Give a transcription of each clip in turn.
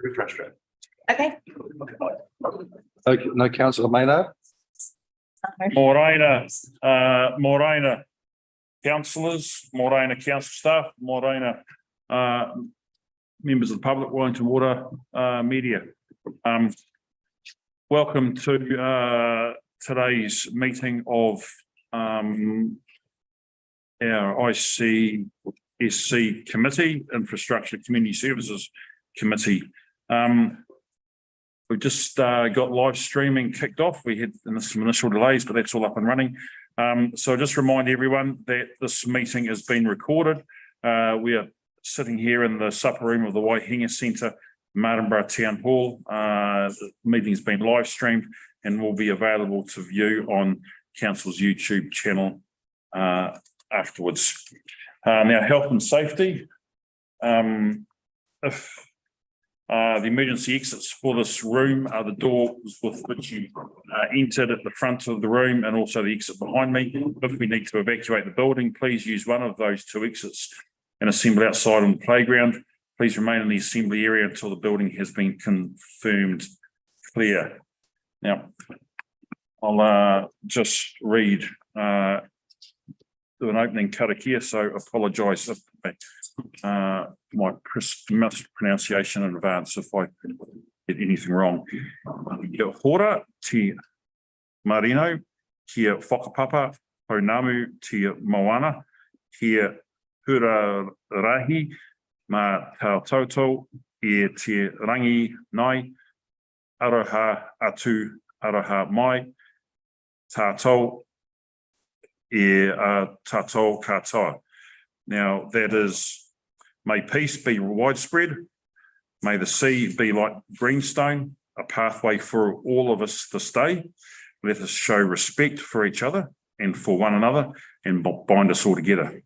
Refresh. Okay. Okay, no, councillor Maynard. Morena, councillors, Morena council staff, Morena, members of the public, Wellington Water, media. Welcome to, today's meeting of, our ICSC committee, Infrastructure Community Services Committee. We just got live streaming kicked off. We had some initial delays, but that's all up and running. So just remind everyone that this meeting is being recorded. We are sitting here in the supper room of the Waihinga Centre, Martinborough Town Hall. The meeting's been live streamed and will be available to view on Council's YouTube channel afterwards. Now, health and safety. The emergency exits for this room are the doors with which you entered at the front of the room and also the exit behind me. If we need to evacuate the building, please use one of those two exits and assemble outside on the playground. Please remain in the assembly area until the building has been confirmed clear. Now, I'll just read do an opening karakia, so apologise if my mispronunciation in advance if I get anything wrong. Kia hora te marino, kia whakapapa, haunamu te moana, kia hurarahi, ma tautautou e te rangi nai, aroha atu, aroha mai, tātou e tātou katoa. Now that is, may peace be widespread, may the sea be like greenstone, a pathway for all of us to stay. Let us show respect for each other and for one another and bind us all together.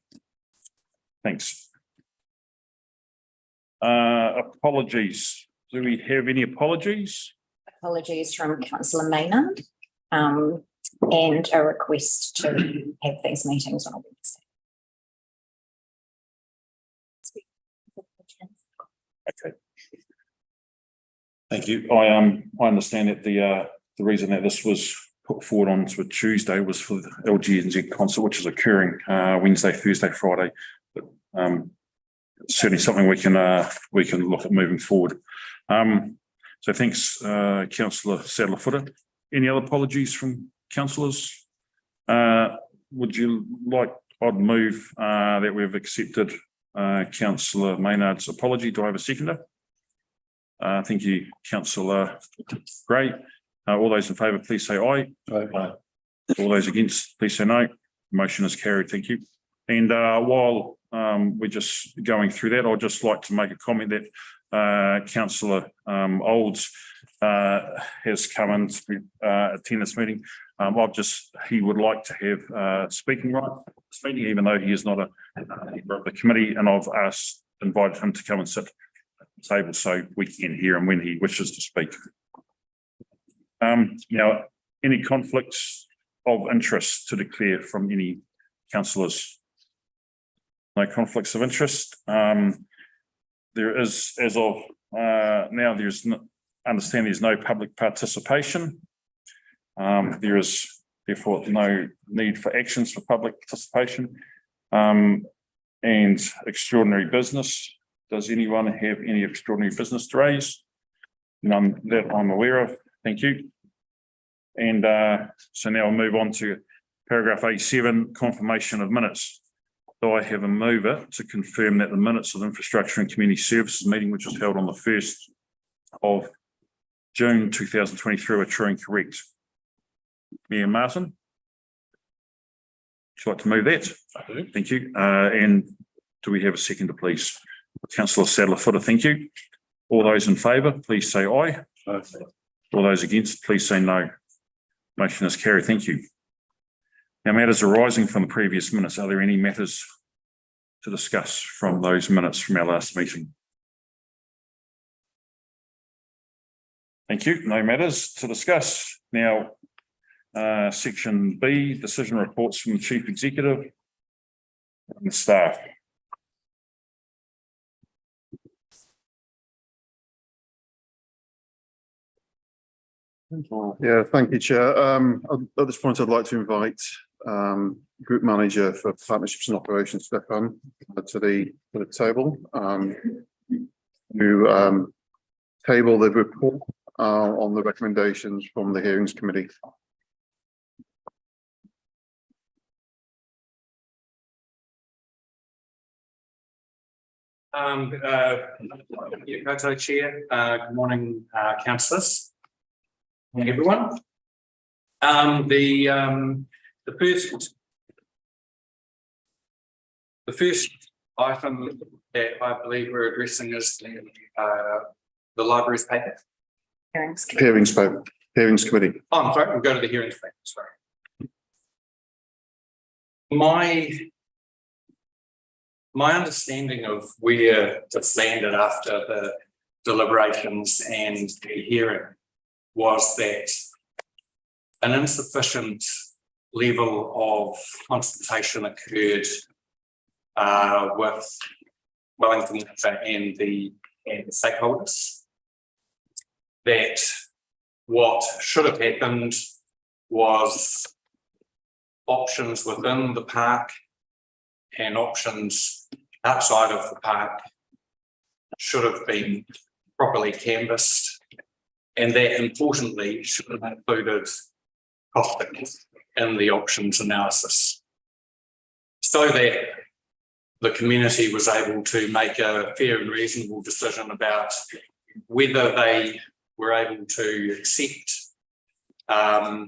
Thanks. Apologies. Do we have any apologies? Apologies from Councillor Maynard, and a request to have these meetings on a Wednesday. Okay. Thank you. I understand that the reason that this was put forward onto a Tuesday was for the LGNZ concert, which is occurring Wednesday, Thursday, Friday. But certainly something we can look at moving forward. So thanks, Councillor Saddler-Footer. Any other apologies from councillors? Would you like? I'd move that we've accepted Councillor Maynard's apology. Do I have a seconder? Thank you, Councillor Gray. All those in favour, please say aye. Aye. All those against, please say no. Motion is carried. Thank you. And while we're just going through that, I'd just like to make a comment that Councillor Olds has come in to attend this meeting. He would like to have speaking right this meeting, even though he is not a member of the committee, and I've invited him to come and sit at the table so we can hear him when he wishes to speak. Now, any conflicts of interest to declare from any councillors? No conflicts of interest. There is, as of now, understand there's no public participation. There is therefore no need for actions for public participation. And extraordinary business. Does anyone have any extraordinary business to raise? None that I'm aware of. Thank you. And so now we'll move on to paragraph 87, confirmation of minutes. So I have a mover to confirm that the minutes of the Infrastructure and Community Services meeting, which was held on the 1st of June 2023, are true and correct. Mayor Martin, would you like to move that? I do. Thank you. And do we have a seconder, please? Councillor Saddler-Footer, thank you. All those in favour, please say aye. Aye. All those against, please say no. Motion is carried. Thank you. Now, matters arising from the previous minutes. Are there any matters to discuss from those minutes from our last meeting? Thank you. No matters to discuss. Now, section B, decision reports from the Chief Executive and the staff. Yeah, thank you, Chair. At this point, I'd like to invite Group Manager for Partnerships and Operations, Stefan, to the table. To table the report on the recommendations from the Hearings Committee. Koto Chair, good morning, councillors. Morning, everyone. The first item that I believe we're addressing is the library's paper. Hearings Committee. Hearings Committee. Oh, I'm sorry, we'll go to the hearings paper, sorry. My understanding of where it's landed after the deliberations and the hearing was that an insufficient level of consultation occurred with Wellington Water and the stakeholders. That what should have happened was options within the park and options outside of the park should have been properly canvassed, and that importantly should have included costing in the options analysis, so that the community was able to make a fair and reasonable decision about whether they were able to accept a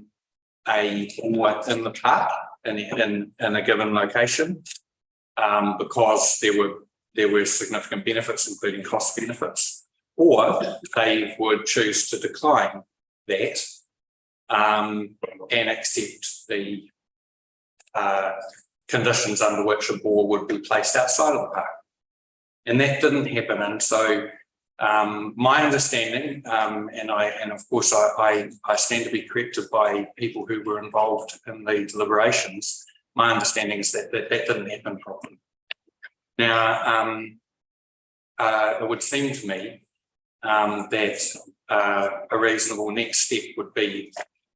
bore in the park in a given location, because there were significant benefits, including cost benefits, or they would choose to decline that and accept the conditions under which a bore would be placed outside of the park. And that didn't happen. And so my understanding, and of course I stand to be corrected by people who were involved in the deliberations, my understanding is that that didn't happen properly. Now, it would seem to me that a reasonable next step would be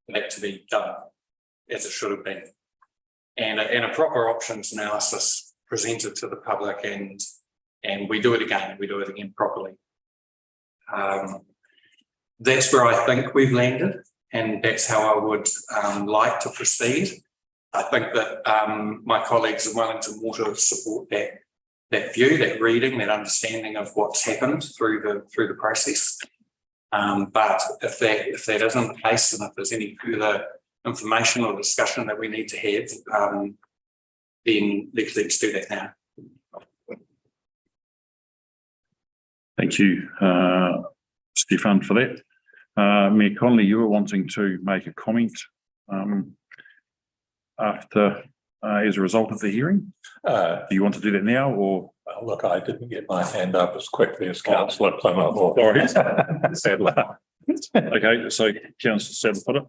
for that to be done as it should have been, and a proper options analysis presented to the public, and we do it again properly. That's where I think we've landed, and that's how I would like to proceed. I think that my colleagues in Wellington Water support that view, that reading, that understanding of what's happened through the process. But if that isn't the case, and if there's any further information or discussion that we need to have, then let's do that now. Thank you, Stefan, for that. Mayor Connolly, you were wanting to make a comment after, as a result of the hearing. Do you want to do that now, or? Look, I didn't get my hand up as quickly as Councillor Plymouth. Sorry. Sadly. Okay, so Councillor Sadler.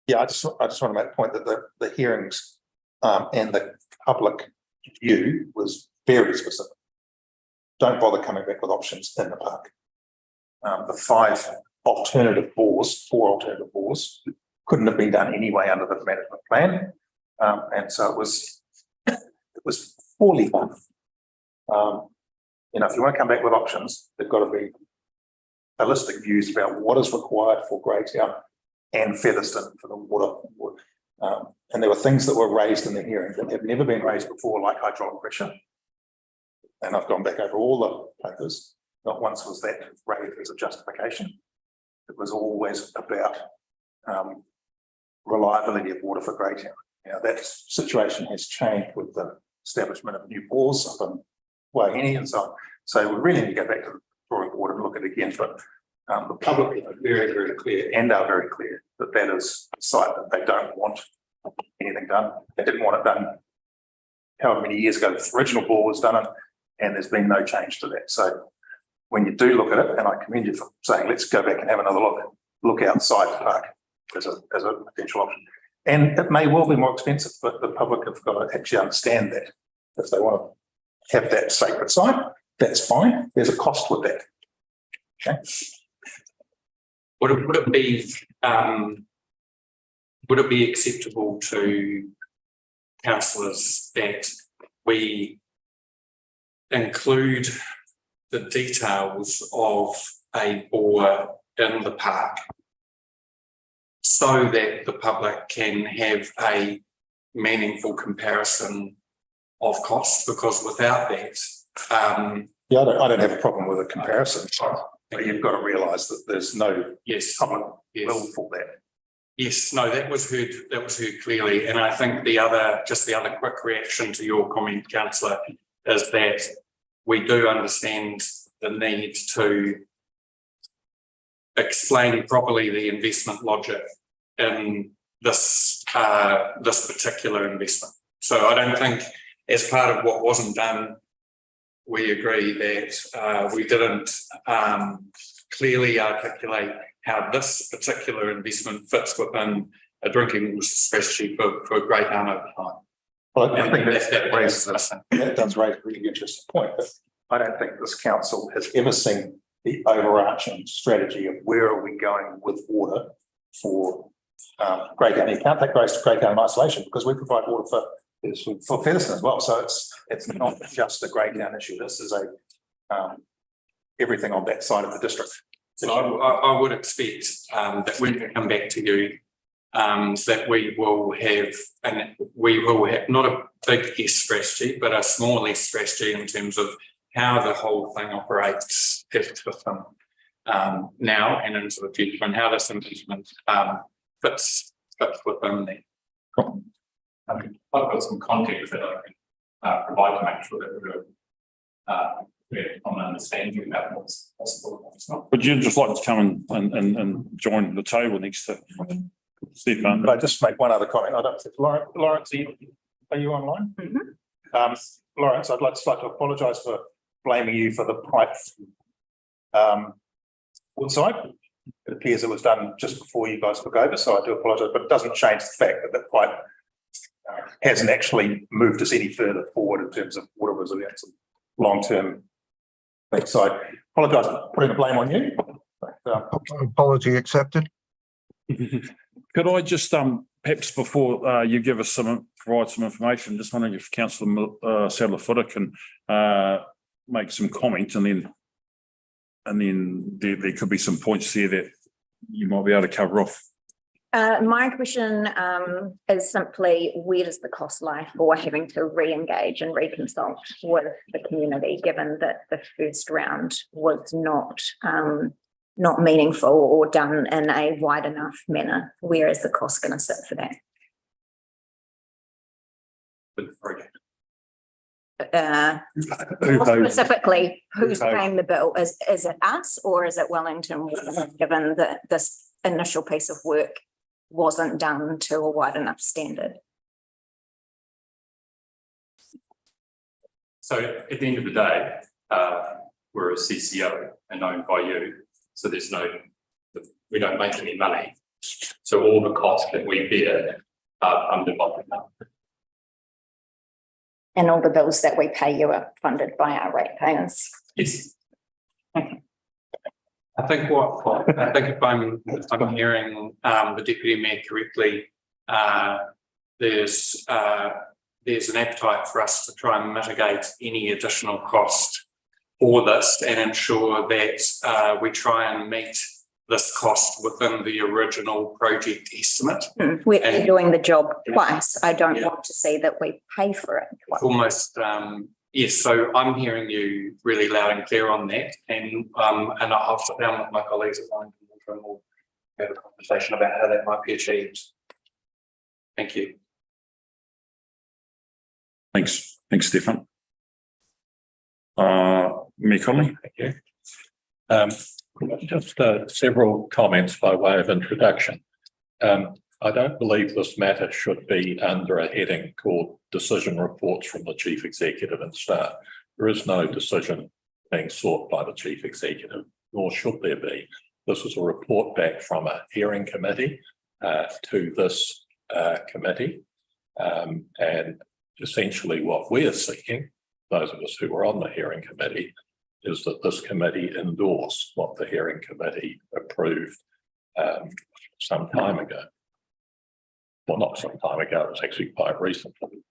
Yeah, I just want to make the point that the hearings and the public view was very specific. Don't bother coming back with options in the park. The 4 alternative bores couldn't have been done anyway under the management plan, and so it was poorly done. If you want to come back with options, they've got to be holistic views about what is required for Greytown and Featherston for the water. And there were things that were raised in the hearing that have never been raised before, like hydraulic pressure. And I've gone back over all the papers. Not once was that raised as a justification. It was always about reliability of water for Greytown. That situation has changed with the establishment of new bores up in Waihingi and so on. So we really need to go back to the drawing board and look at it again. But the public are very, very clear, and are very clear, that that is a site that they don't want anything done. They didn't want it done however many years ago. The original bore was done, and there's been no change to that. So when you do look at it, and I commend you for saying, let's go back and have another look outside the park as a potential option. And it may well be more expensive, but the public have got to actually understand that. If they want to have that sacred site, that's fine. There's a cost with that. Okay. would it be acceptable to councillors that we include the details of a bore in the park so that the public can have a meaningful comparison of cost? Because without that, Yeah, I don't have a problem with a comparison, but you've got to realise that there's no yes, common yes. will for that. Yes, no, that was heard clearly. And I think the other quick reaction to your comment, councillor, is that we do understand the need to explain properly the investment logic in this particular investment. So I don't think, as part of what wasn't done, we agree that we didn't clearly articulate how this particular investment fits within a drinking water strategy for a great amount of time. Well, I think that that does raise a really interesting point, but I don't think this council has ever seen the overarching strategy of where are we going with water for Grey County. You can't take Grey County in isolation because we provide water for Featherston as well. So it's not just a Grey County issue. This is everything on that side of the district. So I would expect that when we come back to you, that we will have not a big S strategy, but a small S strategy in terms of how the whole thing operates within now and into the future, and how this investment fits within that. I've got some context that I can provide to make sure that we're on understanding about what's possible and what's not. Would you just like to come and join the table next to Stefan? But I just make one other comment. I don't think Lawrence, are you online? Mhm. Lawrence, I'd like to apologise for blaming you for the pipe Woodside. It appears it was done just before you guys took over, so I do apologise, but it doesn't change the fact that the pipe hasn't actually moved us any further forward in terms of water resilience and long-term things. So I apologise for putting the blame on you. But, Apology accepted. Could I just perhaps before you give us provide some information, just wondering if Councillor Sadler Footer can make some comment, and then there could be some points there that you might be able to cover off. My question is simply, where does the cost lie for having to re-engage and reconsult with the community, given that the first round was not meaningful or done in a wide enough manner? Where is the cost going to sit for that? Specifically, who's paying the bill? Is it us or is it Wellington, given that this initial piece of work wasn't done to a wide enough standard? So at the end of the day, we're a CCO and owned by you. So we don't make any money. So all the costs that we bear are funded by the government. And all the bills that we pay you are funded by our ratepayers? Yes. I think if I'm hearing the Deputy Mayor correctly, there's an appetite for us to try and mitigate any additional cost for this and ensure that we try and meet this cost within the original project estimate. We're doing the job twice. I don't want to see that we pay for it twice. Almost, yes. So I'm hearing you really loud and clear on that, and I'll sit down with my colleagues at Wellington and we'll have a conversation about how that might be achieved. Thank you. Thanks, Stefan. Mayor Connolly. Thank you. Just several comments by way of introduction. I don't believe this matter should be under a heading called decision reports from the Chief Executive and staff. There is no decision being sought by the Chief Executive, nor should there be. This is a report back from a hearing committee to this committee. And essentially what we're seeking, those of us who were on the hearing committee, is that this committee endorse what the hearing committee approved some time ago. Well, not some time ago, it was actually quite recently.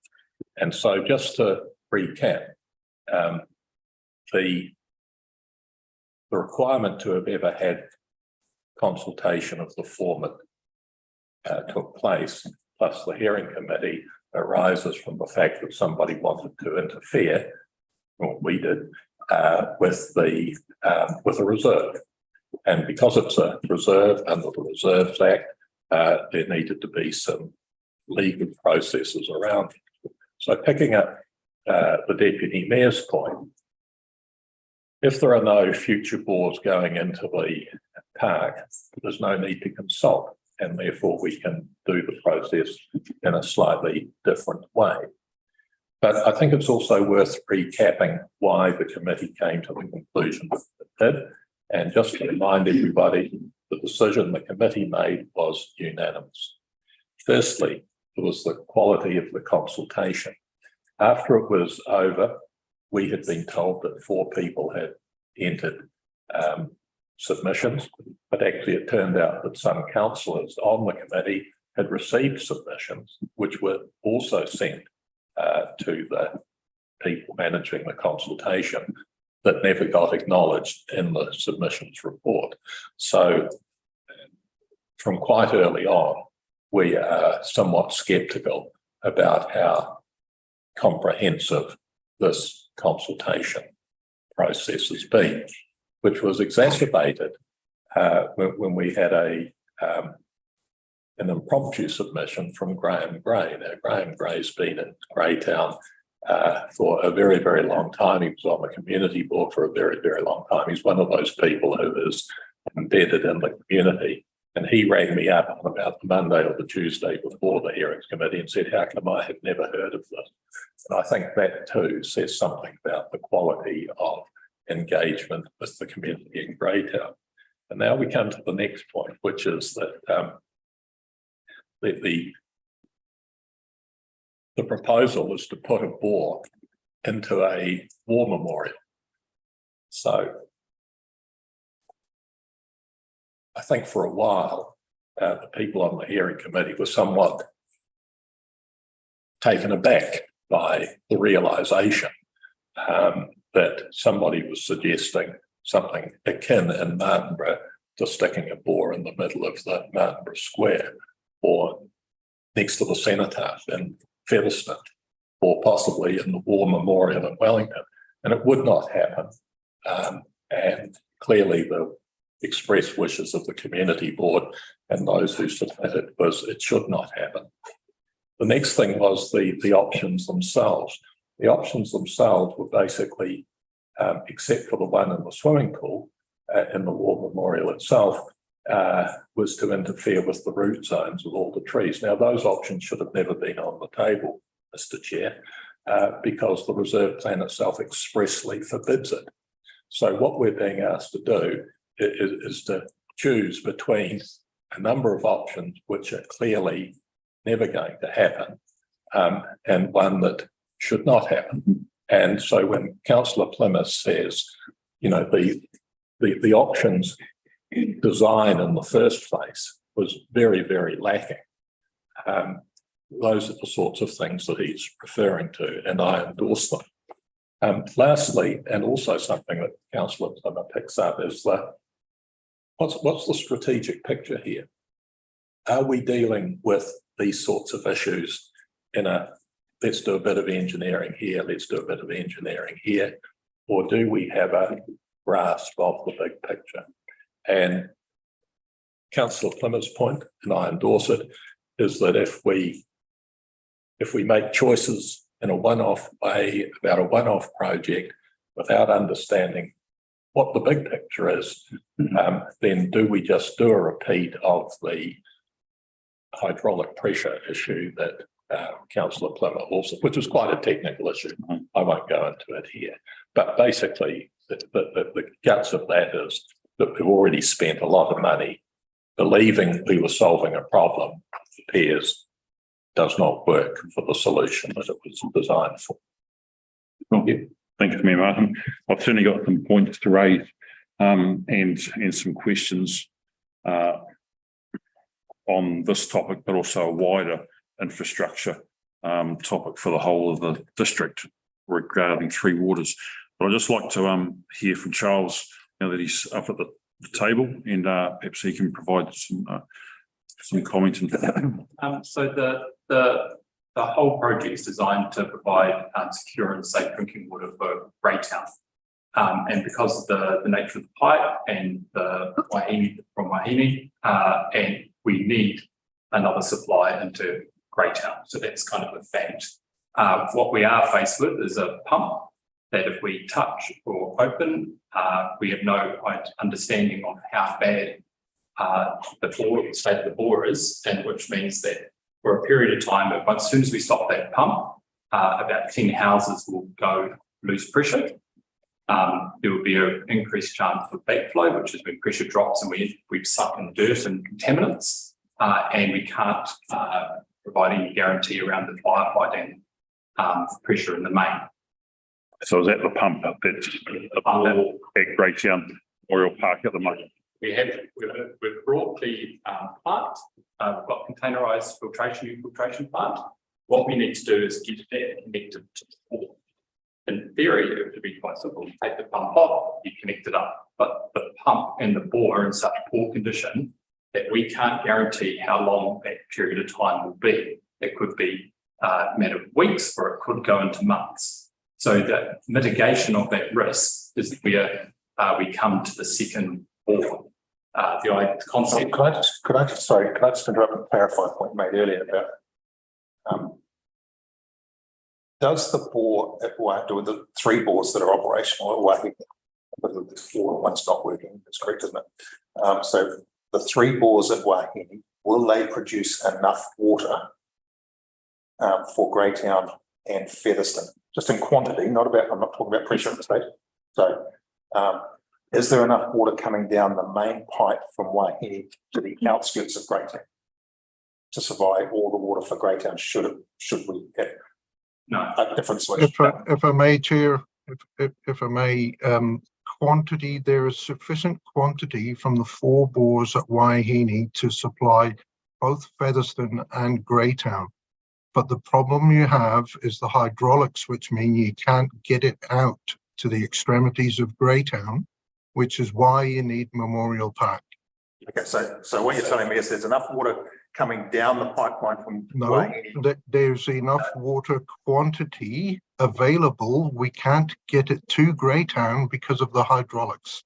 And so just to recap, the requirement to have ever had consultation of the form that took place, plus the hearing committee, arises from the fact that somebody wanted to interfere, or we did, with the reserve. And because it's a reserve under the Reserves Act, there needed to be some legal processes around it. So picking up the Deputy Mayor's point, if there are no future bores going into the park, there's no need to consult, and therefore we can do the process in a slightly different way. But I think it's also worth recapping why the committee came to the conclusion that it did. And just to remind everybody, the decision the committee made was unanimous. Firstly, it was the quality of the consultation. After it was over, we had been told that 4 people had entered submissions, but actually it turned out that some councillors on the committee had received submissions, which were also sent to the people managing the consultation, that never got acknowledged in the submissions report. So from quite early on, we are somewhat sceptical about how comprehensive this consultation process has been, which was exacerbated when we had an impromptu submission from Graham Gray. Now, Graham Gray's been in Greytown for a very, very long time. He was on the community board for a very, very long time. He's one of those people who is embedded in the community. And he rang me up on about the Monday or the Tuesday before the hearings committee and said, how come I have never heard of this? And I think that too says something about the quality of engagement with the community in Greytown. And now we come to the next point, which is that the proposal is to put a bore into a war memorial. So I think for a while, the people on the hearing committee were somewhat taken aback by the realisation that somebody was suggesting something akin in Martinborough to sticking a bore in the middle of the Martinborough Square, or next to the cenotaph in Featherstone, or possibly in the War Memorial in Wellington. And it would not happen. And clearly the express wishes of the community board and those who submitted was it should not happen. The next thing was the options themselves. The options themselves were basically, except for the one in the swimming pool in the War Memorial itself, was to interfere with the root zones of all the trees. Now, those options should have never been on the table, Mr. Chair, because the reserve plan itself expressly forbids it. So what we're being asked to do is to choose between a number of options which are clearly never going to happen, and one that should not happen. And so when Councillor Plymouth says, you know, the options design in the first place was very, very lacking, those are the sorts of things that he's referring to, and I endorse them. Lastly, and also something that Councillor Plymouth picks up, is what's the strategic picture here? Are we dealing with these sorts of issues in a let's do a bit of engineering here, let's do a bit of engineering here, or do we have a grasp of the big picture? And Councillor Plymouth's point, and I endorse it, is that if we make choices in a one-off way about a one-off project without understanding what the big picture is, then do we just do a repeat of the hydraulic pressure issue that Councillor Plymouth also, which is quite a technical issue. I won't go into it here, but basically the guts of that is that we've already spent a lot of money believing we were solving a problem that appears does not work for the solution that it was designed for. Thank you. Thank you, Mayor Martin. I've certainly got some points to raise and some questions on this topic, but also a wider infrastructure topic for the whole of the district regarding Three Waters. But I'd just like to hear from Charles now that he's up at the table, and perhaps he can provide some comment. So the whole project is designed to provide secure and safe drinking water for Greytown. And because of the nature of the pipe and the Wahine from Wahine, and we need another supply into Greytown. So that's kind of a fact. What we are faced with is a pump that if we touch or open, we have no understanding of how bad the state of the bore is, and which means that for a period of time, as soon as we stop that pump, about 10 houses will go lose pressure. There will be an increased chance for backflow, which is when pressure drops and we've sucked in dirt and contaminants, and we can't provide any guarantee around the firefighting pressure in the main. So is that the pump that's at Greytown Memorial Park at the moment? We've brought the plant, we've got containerised new filtration plant. What we need to do is get that connected to the bore. In theory, it would be quite simple. You take the pump off, you connect it up. But the pump and the bore are in such poor condition that we can't guarantee how long that period of time will be. It could be a matter of weeks, or it could go into months. So the mitigation of that risk is where we come to the second bore. The concept. Could I just interrupt and clarify a point made earlier about does the bore at Waihi, the 3 bores that are operational at Waihi, but the 4, one's not working, that's correct, isn't it? So the 3 bores at Waihi, will they produce enough water for Greytown and Featherston? Just in quantity, I'm not talking about pressure at the stage. So is there enough water coming down the main pipe from Waihi to the outskirts of Greytown to survive all the water for Greytown should we have a different solution? If I may, Chair, if I may, quantity, there is sufficient quantity from the 4 bores at Waihi to supply both Featherston and Greytown. But the problem you have is the hydraulics, which mean you can't get it out to the extremities of Greytown, which is why you need Memorial Park. Okay, so what you're telling me is there's enough water coming down the pipeline from Waihi? There's enough water quantity available. We can't get it to Greytown because of the hydraulics.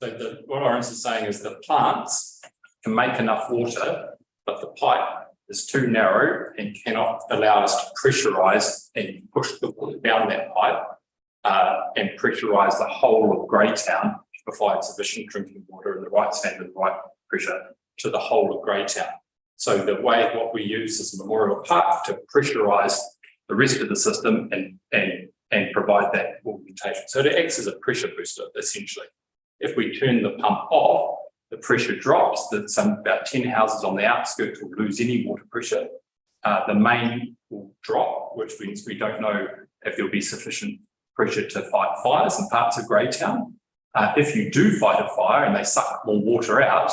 So what Lawrence is saying is the plants can make enough water, but the pipe is too narrow and cannot allow us to pressurize and push the water down that pipe and pressurize the whole of Greytown to provide sufficient drinking water and the right standard, the right pressure to the whole of Greytown. So the way what we use is Memorial Park to pressurize the rest of the system and provide that augmentation. So it acts as a pressure booster, essentially. If we turn the pump off, the pressure drops, that about 10 houses on the outskirts will lose any water pressure. The main will drop, which means we don't know if there'll be sufficient pressure to fight fires in parts of Greytown. If you do fight a fire and they suck more water out,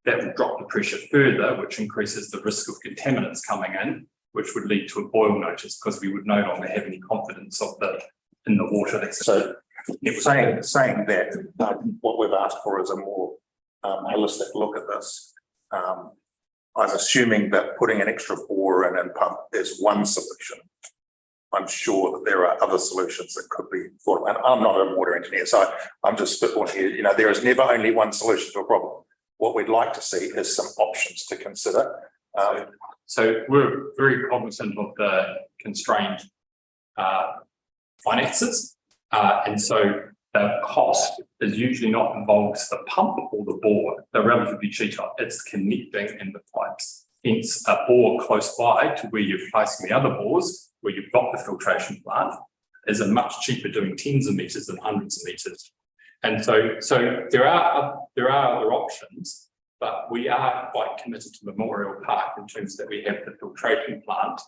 that will drop the pressure further, which increases the risk of contaminants coming in, which would lead to a boil notice because we would no longer have any confidence in the water. So saying that what we've asked for is a more holistic look at this. I'm assuming that putting an extra bore in and pump is one solution. I'm sure that there are other solutions that could be thought of. And I'm not a water engineer, so I'm just spitballing here. There is never only one solution to a problem. What we'd like to see is some options to consider. So we're very cognizant of the constrained finances. And so the cost is usually not involved the pump or the bore. They're relatively cheaper. It's connecting in the pipes. Hence, a bore close by to where you're placing the other bores, where you've got the filtration plant, is a much cheaper doing tens of meters than hundreds of meters. And so there are other options, but we are quite committed to Memorial Park in terms that we have the filtration plant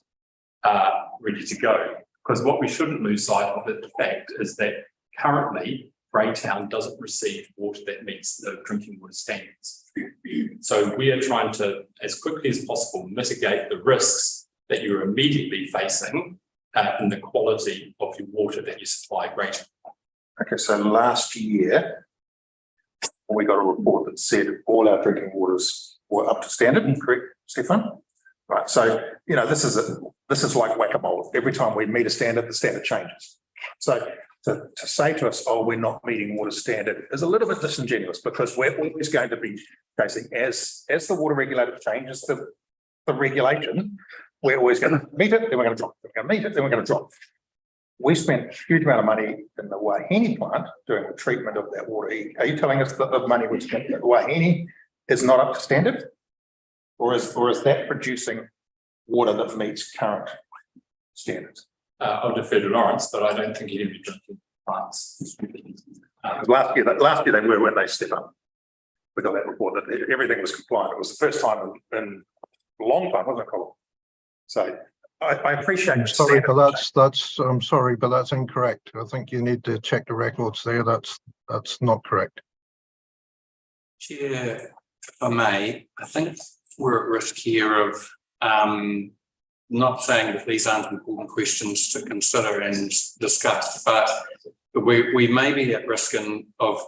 ready to go. Because what we shouldn't lose sight of, the fact is that currently Greytown doesn't receive water that meets the drinking water standards. So we are trying to, as quickly as possible, mitigate the risks that you're immediately facing in the quality of your water that you supply Greater. Okay, so last year, we got a report that said all our drinking waters were up to standard, correct, Stefan? Right, so, you know, this is like whack-a-mole. Every time we meet a standard, the standard changes. So to say to us, oh, we're not meeting water standard is a little bit disingenuous, because we're always going to be facing, as the water regulator changes the regulation, we're always going to meet it, then we're going to drop, we're going to meet it, then we're going to drop. We spent a huge amount of money in the Wahine plant doing the treatment of that water. Are you telling us that the money we spent at Wahine is not up to standard? Or is that producing water that meets current standards? I'll defer to Lawrence, but I don't think he'd be drinking plants. Last year they were, when they step up. We got that report that everything was compliant. It was the first time in a long time, wasn't it, Colin? So I appreciate. Sorry, but I'm sorry, but that's incorrect. I think you need to check the records there. That's not correct. Chair, if I may, I think we're at risk here of not saying that these aren't important questions to consider and discuss, but we may be at risk of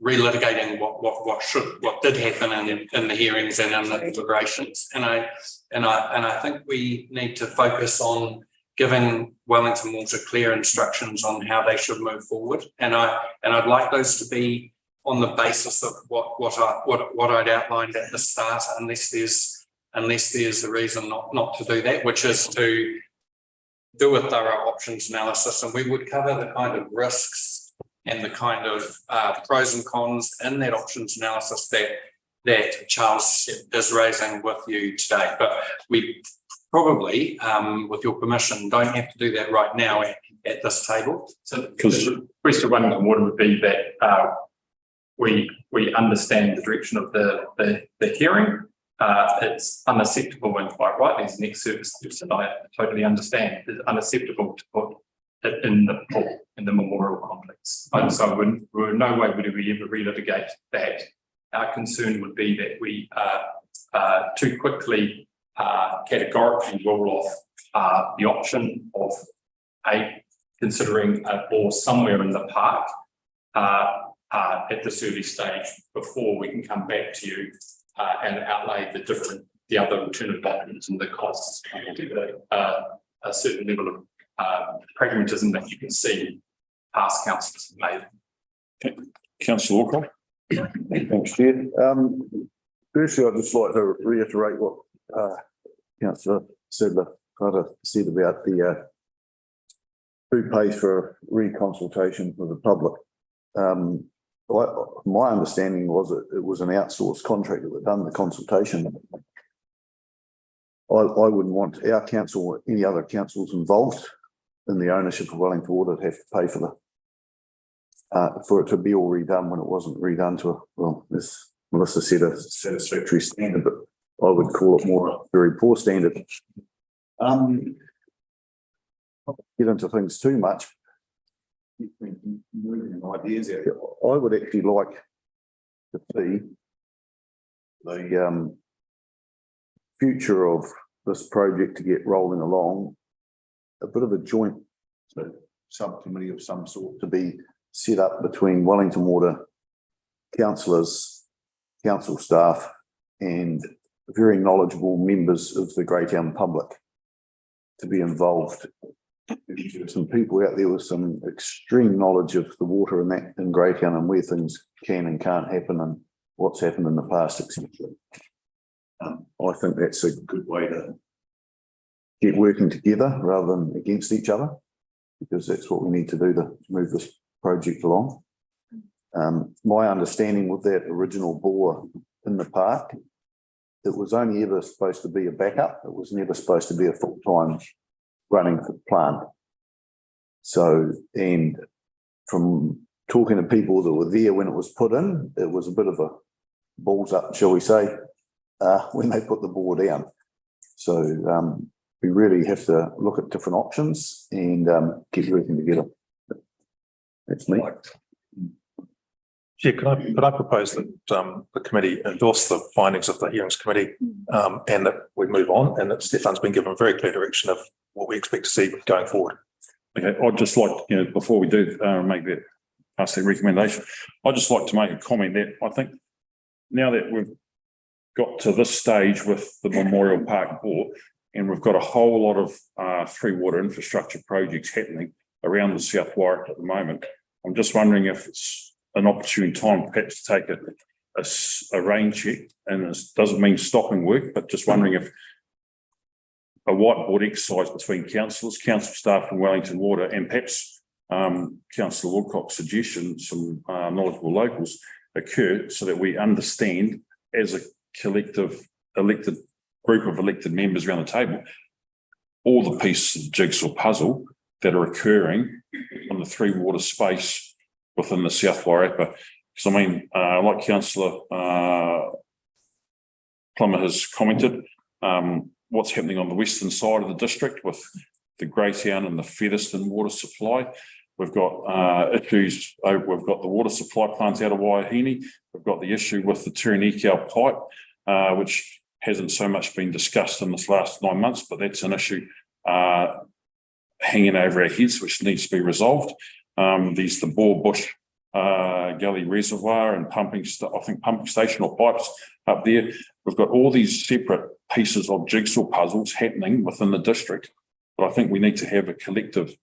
relitigating what did happen in the hearings and in the deliberations. And I think we need to focus on giving Wellington Water clear instructions on how they should move forward. And I'd like those to be on the basis of what I'd outlined at the start, unless there's a reason not to do that, which is to do a thorough options analysis. And we would cover the kind of risks and the kind of pros and cons in that options analysis that Charles is raising with you today. But we probably, with your permission, don't have to do that right now at this table. So because the request of Wellington Water would be that we understand the direction of the hearing. It's unacceptable, and quite rightly, as next service, and I totally understand, it's unacceptable to put it in the pool, in the memorial complex. So we're in no way would we ever relitigate that. Our concern would be that we too quickly categorically rule off the option of considering a bore somewhere in the park at this early stage before we can come back to you and outlay the other alternative options and the costs. A certain level of pragmatism that you can see past councillors have made. Okay. Councillor Alcock. Thanks, Chair. Firstly, I'd just like to reiterate what Councillor Sedler said about the who pays for reconsultation with the public. My understanding was that it was an outsourced contractor that done the consultation. I wouldn't want our council or any other councils involved in the ownership of Wellington Water to have to pay for it to be all redone when it wasn't redone to as Melissa said, a satisfactory standard, but I would call it more a very poor standard. Not get into things too much. Moving ideas out. I would actually like to see the future of this project to get rolling along, a bit of a joint subcommittee of some sort to be set up between Wellington Water councillors, council staff and very knowledgeable members of the Greytown public to be involved. Some people out there with some extreme knowledge of the water in Greytown and where things can and can't happen and what's happened in the past, etc. I think that's a good way to get working together rather than against each other, because that's what we need to do to move this project along. My understanding with that original bore in the park, it was only ever supposed to be a backup. It was never supposed to be a full-time running plant. So, and from talking to people that were there when it was put in, it was a bit of a balls up, shall we say, when they put the bore down. So we really have to look at different options and keep working together. That's me. Chair, could I propose that the committee endorse the findings of the hearings committee and that we move on, and that Stefan's been given very clear direction of what we expect to see going forward. Okay, I'd just like, before we do pass that recommendation, I'd just like to make a comment that I think now that we've got to this stage with the Memorial Park Board, and we've got a whole lot of three water infrastructure projects happening around the South Wairarapa at the moment. I'm just wondering if it's an opportune time perhaps to take a rain check, and this doesn't mean stopping work, but just wondering if a whiteboard exercise between councillors, council staff from Wellington Water, and perhaps Councillor Woodcock's suggestion, some knowledgeable locals occur, so that we understand as a collective elected group of elected members around the table all the pieces of the jigsaw puzzle that are occurring on the three water space within the South Wairarapa. Because I mean, like Councillor Plummer has commented, what's happening on the western side of the district with the Greytown and the Featherston water supply. We've got issues. We've got the water supply plant out of Waihini. We've got the issue with the Turinekau pipe, which hasn't so much been discussed in this last 9 months, but that's an issue hanging over our heads, which needs to be resolved. There's the Boar Bush Gully Reservoir and pumping station or pipes up there. We've got all these separate pieces of jigsaw puzzles happening within the district, but I think we need to have a collective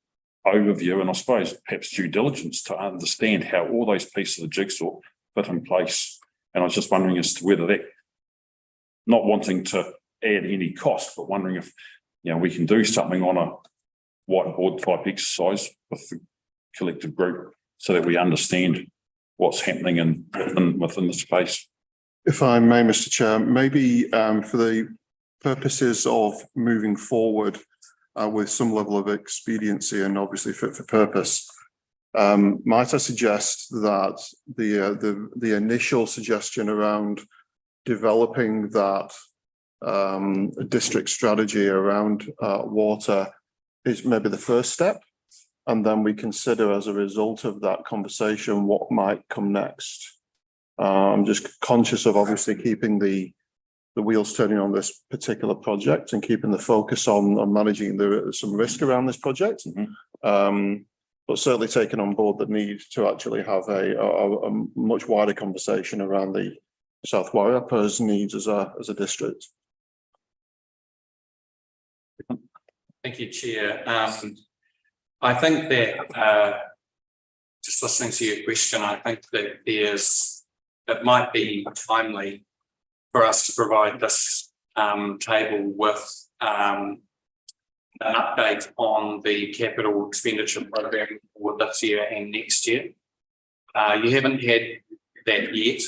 overview and I suppose perhaps due diligence to understand how all those pieces of the jigsaw fit in place. And I was just wondering as to whether that, not wanting to add any cost, but wondering if we can do something on a whiteboard type exercise with the collective group so that we understand what's happening within the space. If I may, Mr. Chair, maybe for the purposes of moving forward with some level of expediency and obviously fit for purpose, might I suggest that the initial suggestion around developing that district strategy around water is maybe the first step, and then we consider as a result of that conversation what might come next. I'm just conscious of obviously keeping the wheels turning on this particular project and keeping the focus on managing some risk around this project. But certainly taking on board the need to actually have a much wider conversation around the South Wairarapa's needs as a district. Thank you, Chair. I think that just listening to your question, I think that it might be timely for us to provide this table with an update on the capital expenditure program for this year and next year. You haven't had that yet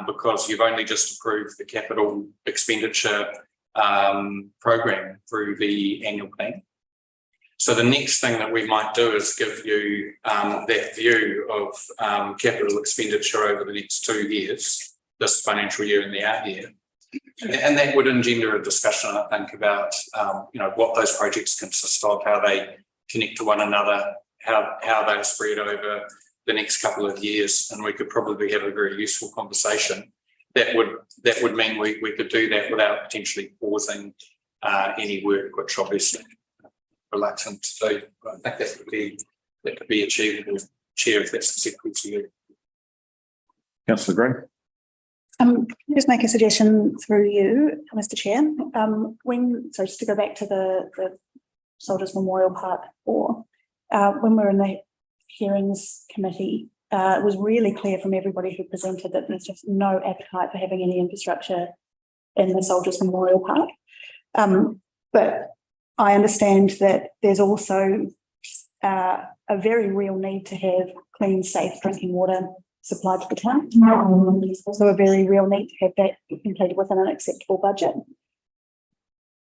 because you've only just approved the capital expenditure program through the annual plan. So the next thing that we might do is give you that view of capital expenditure over the next 2 years, this financial year and the out year. And that would engender a discussion, I think, about what those projects consist of, how they connect to one another, how they're spread over the next couple of years, and we could probably have a very useful conversation. That would mean we could do that without potentially pausing any work, which obviously I'm reluctant to do. But I think that could be achievable, Chair, if that's acceptable to you. Councillor Green. Can I just make a suggestion through you, Mr. Chair? Just to go back to the Soldiers Memorial Park, or when we were in the hearings committee, it was really clear from everybody who presented that there's just no appetite for having any infrastructure in the Soldiers Memorial Park. But I understand that there's also a very real need to have clean, safe drinking water supplied to the town. There's also a very real need to have that completed within an acceptable budget.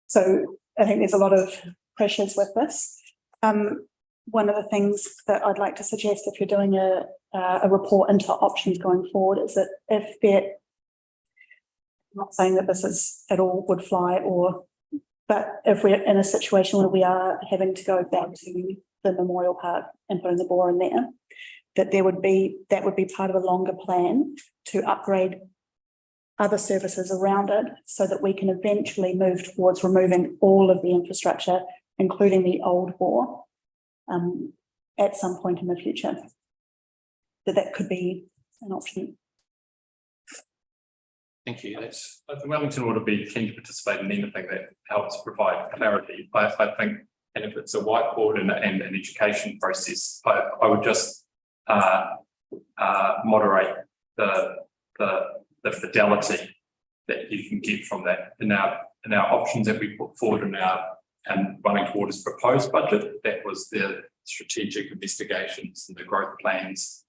So I think there's a lot of pressures with this. One of the things that I'd like to suggest if you're doing a report into options going forward is that if I'm not saying that this is at all would fly, but if we're in a situation where we are having to go back to the memorial park and putting the bore in there, that that would be part of a longer plan to upgrade other services around it so that we can eventually move towards removing all of the infrastructure, including the old bore, at some point in the future. That could be an option. Thank you. That's, the Wellington would be keen to participate in anything that helps provide clarity. I think, and if it's a whiteboard and an education process, I would just moderate the fidelity that you can get from that. In our options that we put forward and running toward his proposed budget, that was the strategic investigations and the growth plans.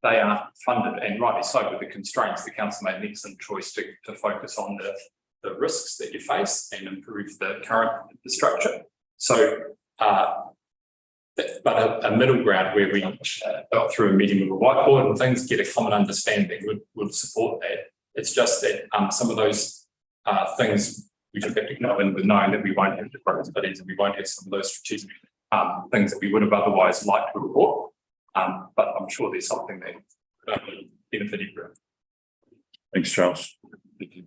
They aren't funded, and rightly so, with the constraints. The council made an excellent choice to focus on the risks that you face and improve the current infrastructure. So, but a middle ground where we got through a meeting with a whiteboard and things get a common understanding would support that. It's just that some of those things we just have to know, and with knowing that we won't have the growth studies and we won't have some of those strategic things that we would have otherwise liked to report. But I'm sure there's something that would benefit everyone. Thanks, Charles. Thank you.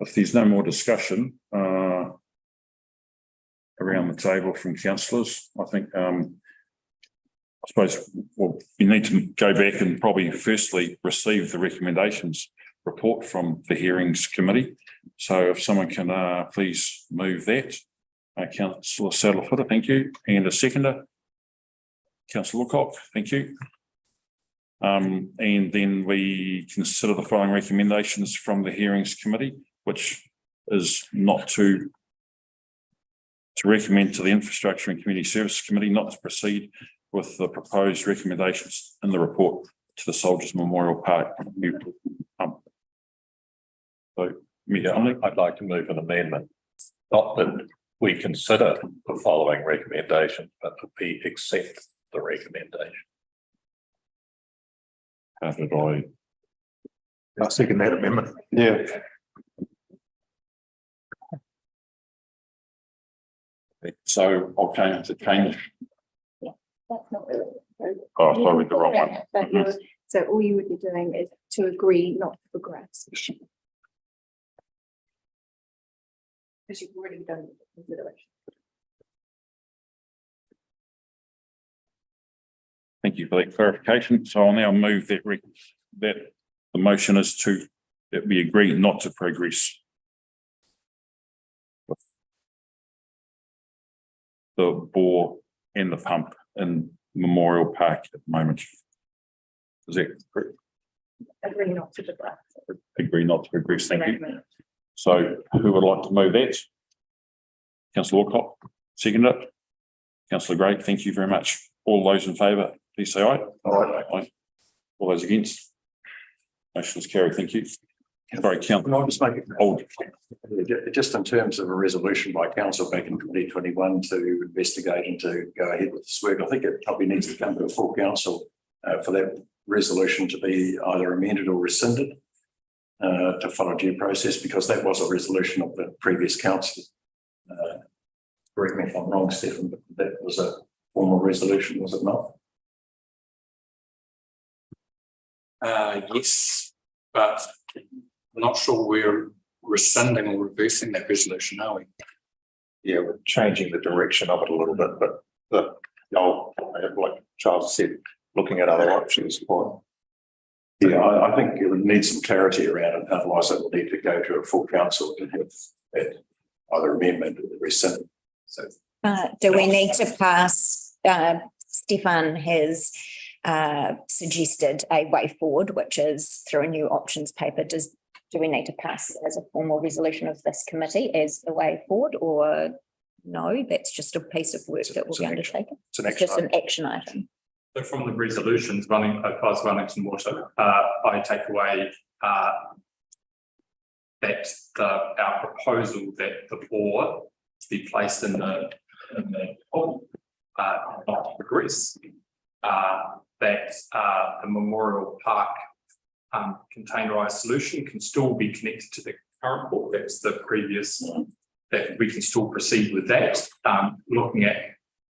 If there's no more discussion around the table from councillors, I think I suppose we need to go back and probably firstly receive the recommendations report from the hearings committee. So if someone can please move that. Councillor Saddle-Footer, thank you. And a seconder. Councillor Woodcock, thank you. And then we consider the following recommendations from the hearings committee, which is not to recommend to the Infrastructure and Community Services Committee not to proceed with the proposed recommendations in the report to the Soldiers Memorial Park. So, I'd like to move an amendment, not that we consider the following recommendation, but that we accept the recommendation. How did I second that amendment. Yeah. So I'll change the change. That's not really. Oh, sorry, the wrong one. But so all you would be doing is to agree not to progress. Because you've already done the consideration. Thank you for that clarification. So I'll now move that the motion is that we agree not to progress with the bore and the pump in Memorial Park at the moment. Is that correct? Agree not to progress. Agree not to progress. Thank you. So who would like to move that? Councillor Woodcock, second it. Councillor Gray, thank you very much. All those in favour, please say aye. Aye. All those against? Motion is carried. Thank you. Sorry, Can I just make it just in terms of a resolution by council back in 2021 to investigate and to go ahead with this work, I think it probably needs to come to a full council for that resolution to be either amended or rescinded to follow due process, because that was a resolution of the previous council. Correct me if I'm wrong, Stephen, but that was a formal resolution, was it not? Yes, but I'm not sure we're rescinding or reversing that resolution, are we? Yeah, we're changing the direction of it a little bit, but like Charles said, looking at other options. Yeah, I think it would need some clarity around it. Otherwise, it will need to go to a full council to have that either amendment or rescinded. So, do we need to pass? Stefan has suggested a way forward, which is through a new options paper. Do we need to pass as a formal resolution of this committee as the way forward, or no? That's just a piece of work that will be undertaken. It's just an action item. So from the resolutions running across Wellington Water, I take away that our proposal that the bore to be placed in the not to progress, that the Memorial Park containerised solution can still be connected to the current bore. That's the previous, that we can still proceed with that. Looking at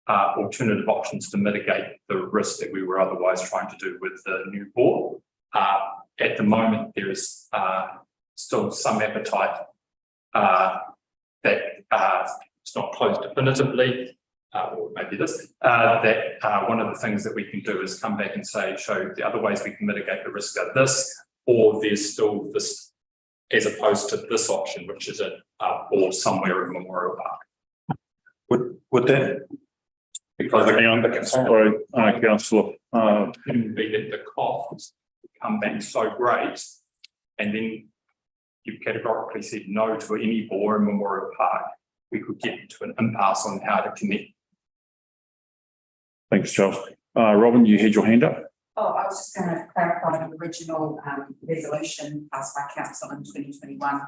alternative options to mitigate the risk that we were otherwise trying to do with the new bore. At the moment, there is still some appetite that it's not closed definitively, or maybe this, that one of the things that we can do is come back and say, show the other ways we can mitigate the risk of this, or there's still this, as opposed to this option, which is a bore somewhere in Memorial Park. Would that? Because hang on, sorry, councillor, It can be that the costs come back so great, and then you've categorically said no to any bore in Memorial Park, we could get to an impasse on how to connect. thanks, Charles. Robin, you had your hand up. Oh, I was just going to clarify the original resolution passed by council in 2021.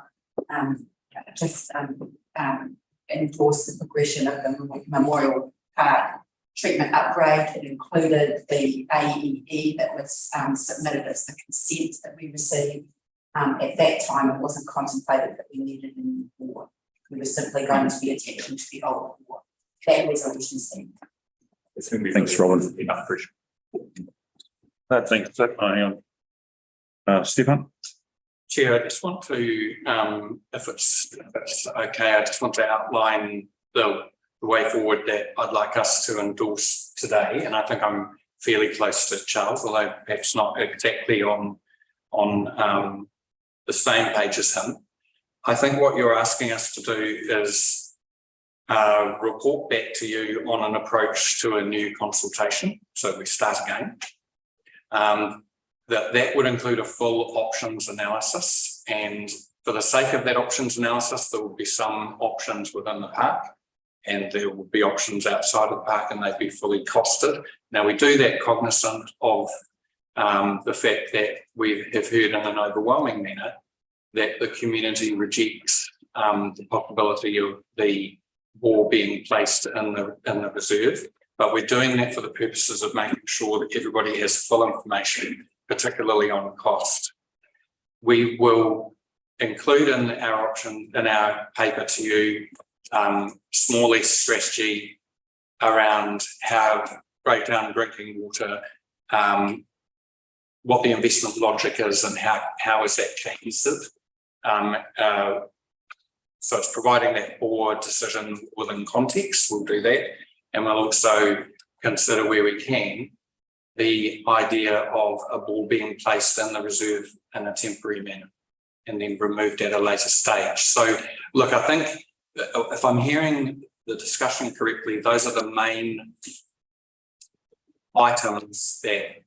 Endorse the progression of the Memorial Park treatment upgrade. It included the AEE that was submitted as the consent that we received. At that time, it wasn't contemplated that we needed a new bore. We were simply going to be attaching to the old bore. That resolution seemed. Thanks, Robin. Enough pressure. No, thanks. Hang on. Stefan? Chair, I just want to, if it's okay, I just want to outline the way forward that I'd like us to endorse today. And I think I'm fairly close to Charles, although perhaps not exactly on the same page as him. I think what you're asking us to do is report back to you on an approach to a new consultation. So we start again. That would include a full options analysis, and for the sake of that options analysis, there will be some options within the park and there will be options outside of the park, and they'd be fully costed. Now, we do that cognizant of the fact that we have heard in an overwhelming manner that the community rejects the possibility of the bore being placed in the reserve. But we're doing that for the purposes of making sure that everybody has full information, particularly on cost. We will include in our option, in our paper to you, small less strategy around how break down drinking water, what the investment logic is and how is that cohesive. So it's providing that board decision within context, we'll do that. And we'll also consider where we can the idea of a bore being placed in the reserve in a temporary manner and then removed at a later stage. So look, I think if I'm hearing the discussion correctly, those are the main items that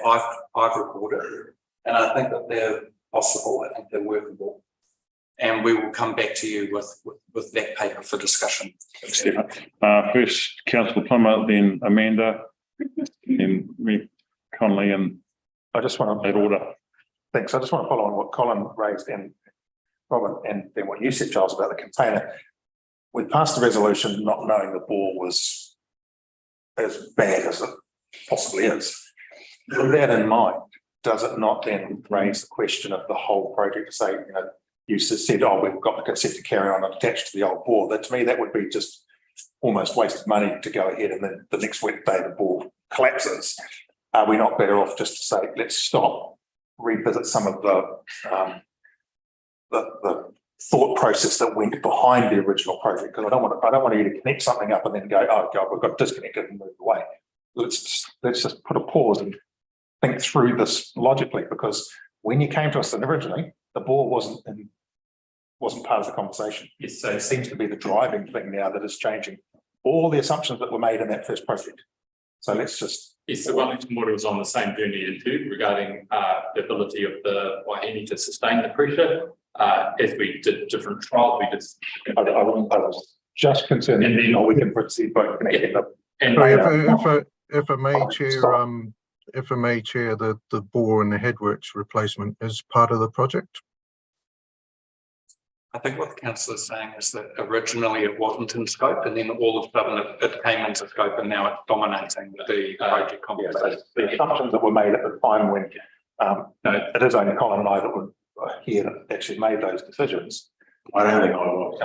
I've recorded, and I think that they're possible, I think they're workable. And we will come back to you with that paper for discussion. Stephen. First, Councillor Plummer, then Amanda, then me, Conley, and I just want to. that order. Thanks. I just want to follow on what Colin raised and Robin, and then what you said, Charles, about the container. We passed the resolution not knowing the bore was as bad as it possibly is. With that in mind, does it not then raise the question of the whole project to say, you know, you said, oh, we've got the consent to carry on and attached to the old bore. That to me, that would be just almost wasted money to go ahead and then the next wet day the bore collapses. Are we not better off just to say, let's stop, revisit some of the thought process that went behind the original project? Because I don't want you to connect something up and then go, oh God, we've got disconnected and moved away. Let's just put a pause and think through this logically, because when you came to us originally, the bore wasn't part of the conversation. Yes, So it seems to be the driving thing now that is changing all the assumptions that were made in that first project. So let's just. yes, the Wellington Water was on the same journey into regarding the ability of the Waihi to sustain the pressure. As we did different trials, we did. I was just concerned, And then- we can proceed by connecting them. And So if I may, Chair, the bore and the headworks replacement is part of the project. I think what the council is saying is that originally it wasn't in scope, and then all of a sudden it came into scope, and now it's dominating the project conversation. The assumptions that were made at the time when it is only Colin and I that were here that actually made those decisions. I don't think I was.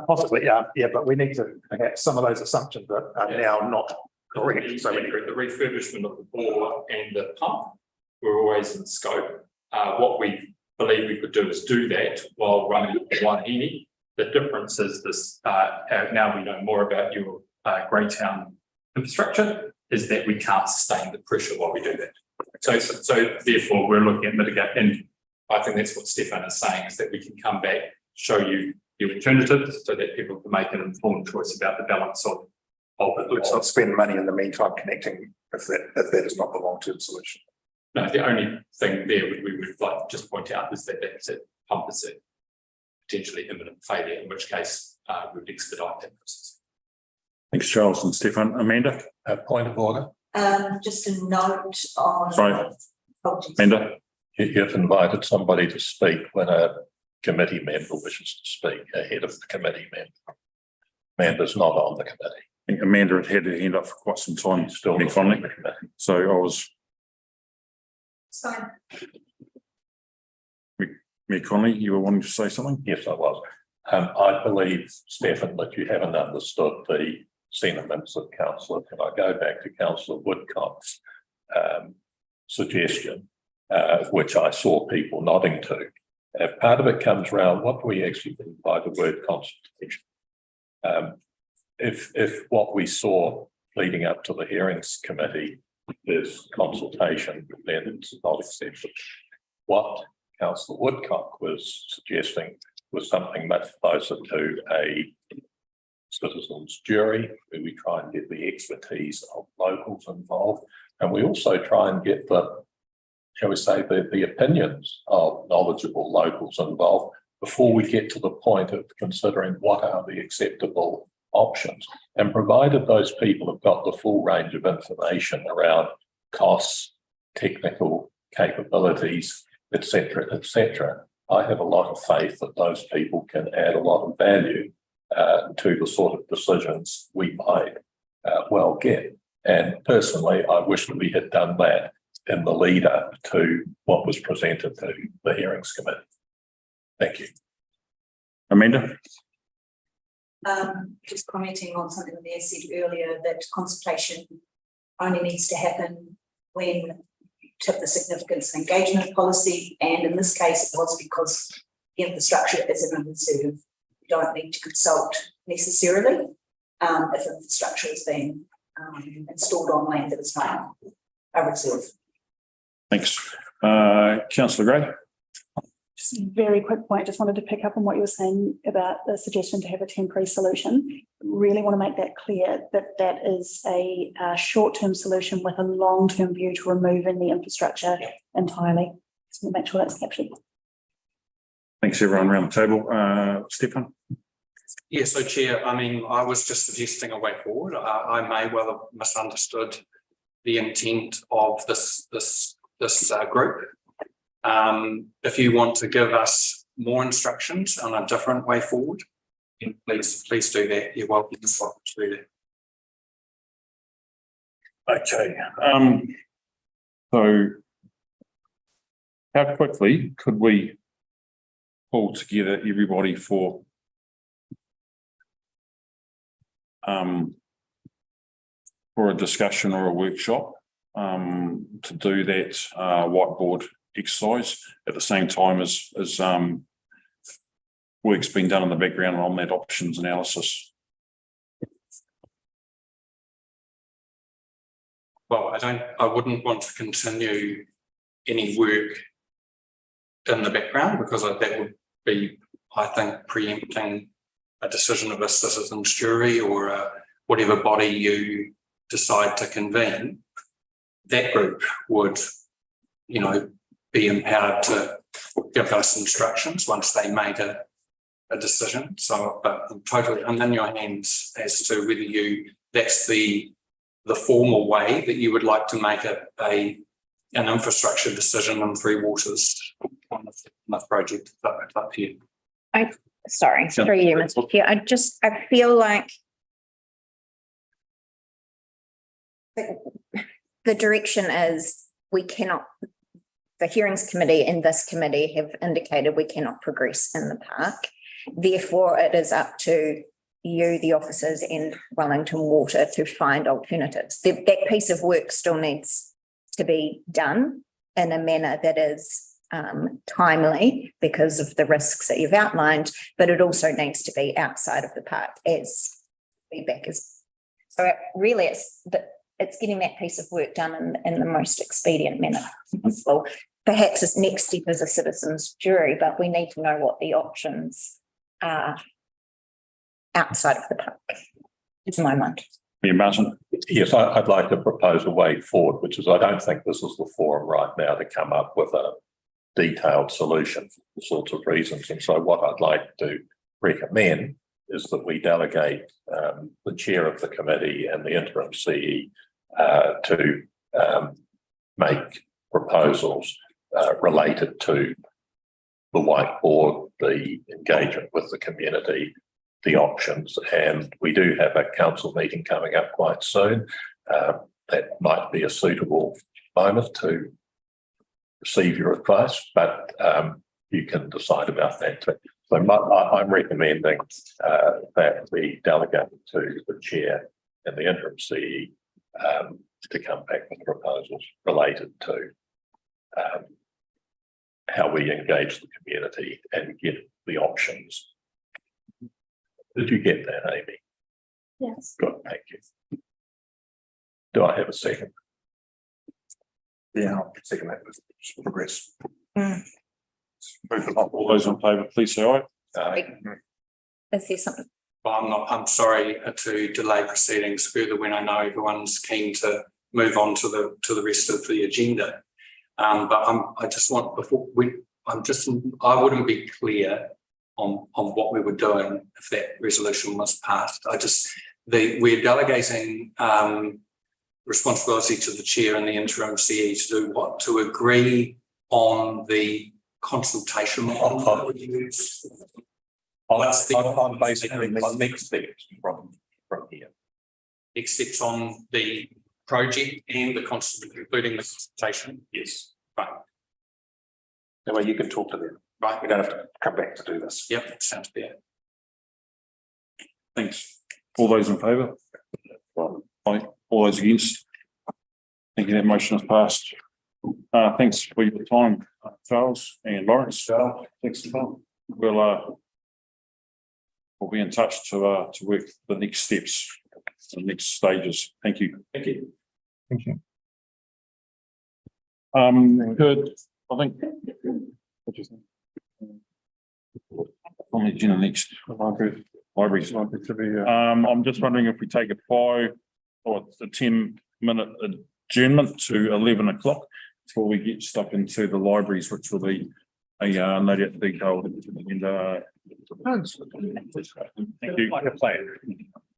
Possibly, yeah, but we need to perhaps some of those assumptions that are now not correct. So we need The refurbishment of the bore and the pump were always in scope. What we believe we could do is do that while running Waihini. The difference is this, now we know more about your Greytown infrastructure, is that we can't sustain the pressure while we do that. So therefore, we're looking at mitigate, and I think that's what Stefan is saying, is that we can come back, show you the alternatives so that people can make an informed choice about the balance of it. let's not spend money in the meantime connecting if that is not the long-term solution. No, the only thing there we would like to just point out is that that's a pump is a potentially imminent failure, in which case we would expedite that process. Thanks, Charles and Stefan. Amanda? Point of order. Just a note on. Sorry. Apologies. Amanda? You've invited somebody to speak when a committee member wishes to speak ahead of the committee member. Amanda's not on the committee. I think Amanda had had her hand up for quite some time. Still Mayor not on Connolly. the committee. So I was, Fine. Mayor Connolly, you were wanting to say something? Yes, I was. I believe, Stefan, that you haven't understood the sentiments of councillor. Can I go back to councillor Woodcock's suggestion, which I saw people nodding to? If part of it comes round, what do we actually mean by the word consultation? If what we saw leading up to the hearings committee is consultation, then it's not acceptable. What councillor Woodcock was suggesting was something much closer to a citizens jury, where we try and get the expertise of locals involved, and we also try and get the, shall we say, the opinions of knowledgeable locals involved before we get to the point of considering what are the acceptable options. And provided those people have got the full range of information around costs, technical capabilities, etc., I have a lot of faith that those people can add a lot of value to the sort of decisions we might well get. And personally, I wish that we had done that in the lead up to what was presented to the hearings committee. Thank you. Amanda? Just commenting on something that Mayor said earlier, that consultation only needs to happen when you tip the significance of engagement policy, and in this case it was because the infrastructure is in a reserve. You don't need to consult necessarily if infrastructure is being installed on land that is not a reserve. Thanks. Councillor Gray? Just a very quick point, just wanted to pick up on what you were saying about the suggestion to have a temporary solution. Really want to make that clear that that is a short-term solution with a long-term view to removing the infrastructure entirely. So make sure that's captured. Thanks everyone around the table. Stefan? Yeah, so Chair, I mean, I was just suggesting a way forward. I may well have misunderstood the intent of this group. If you want to give us more instructions on a different way forward, then please do that. You're welcome to do that. Okay. So how quickly could we pull together everybody for a discussion or a workshop to do that whiteboard exercise at the same time as work's been done in the background on that options analysis? Well, I wouldn't want to continue any work in the background, because that would be, I think, preempting a decision of a citizens jury or whatever body you decide to convene. That group would, be empowered to give us instructions once they made a decision. So, but I'm in your hands as to whether that's the formal way that you would like to make an infrastructure decision on Three Waters on the project. It's up to you. Sorry, through you, Mr. Chair. I feel like the direction is the hearings committee and this committee have indicated we cannot progress in the park. Therefore, it is up to you, the officers and Wellington Water to find alternatives. That piece of work still needs to be done in a manner that is timely because of the risks that you've outlined, but it also needs to be outside of the park as feedback is. So really it's getting that piece of work done in the most expedient manner possible. Perhaps this next step is a citizens jury, but we need to know what the options are outside of the park, in my mind. Mayor Martin. Yes, I'd like to propose a way forward, which is I don't think this is the forum right now to come up with a detailed solution for all sorts of reasons. And so what I'd like to recommend is that we delegate the chair of the committee and the interim CE to make proposals related to the whiteboard, the engagement with the community, the options, and we do have a council meeting coming up quite soon. That might be a suitable moment to receive your advice, but you can decide about that too. So I'm recommending that we delegate to the chair and the interim CE to come back with proposals related to how we engage the community and get the options. Did you get that, Amy? Yes. Good, thank you. Do I have a second? Yeah, I'll second that, progress. Mm. Move along. All those in favour, please say aye. Is there something? I'm sorry to delay proceedings further when I know everyone's keen to move on to the rest of the agenda. But I just want I wouldn't be clear on what we were doing if that resolution was passed. We're delegating responsibility to the chair and the interim CE to do what? To agree on the consultation model that we use. I'm basically my next steps from here. Next steps on the project and including the consultation. Yes. Right. That way you can talk to them. Right. We don't have to come back to do this. Yep, sounds fair. Thanks. All those in favour? Aye. All those against? Thank you, that motion is passed. Thanks for your time, Charles and Lawrence. Thanks for time. We'll be in touch to work the next steps, the next stages. Thank you. Thank you. Thank you. Good, I think. What do you think? On the agenda next. Libraries. I'm just wondering if we take a 5 or a 10-minute adjournment to 11 o'clock before we get stuck into the libraries, which will be a no doubt detailed and thank you.